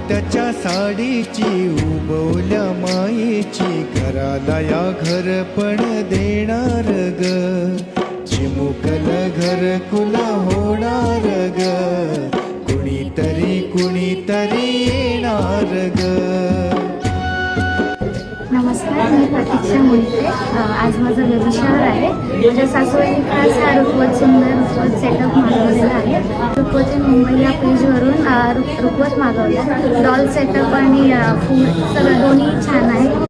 त्याच्या साडीची उबवल्या मायेची घराला या घर पण देणार ग चिमुकल घर कुला होणार ग कुणीतरी येणार ग। नमस्कार, मी प्रतीक्षा मुंडे। आज माझं बेबी शॉवर आहे। माझ्या सासूबाईंनी खास हा रुखवत सुंदर रुखवत सेटअप मागवलेला आहे। रुखवत मुंबई या पेजवरून रुखवत मागवलं, डॉल सेटअप आणि फूड सगळं दोन्ही छान आहे।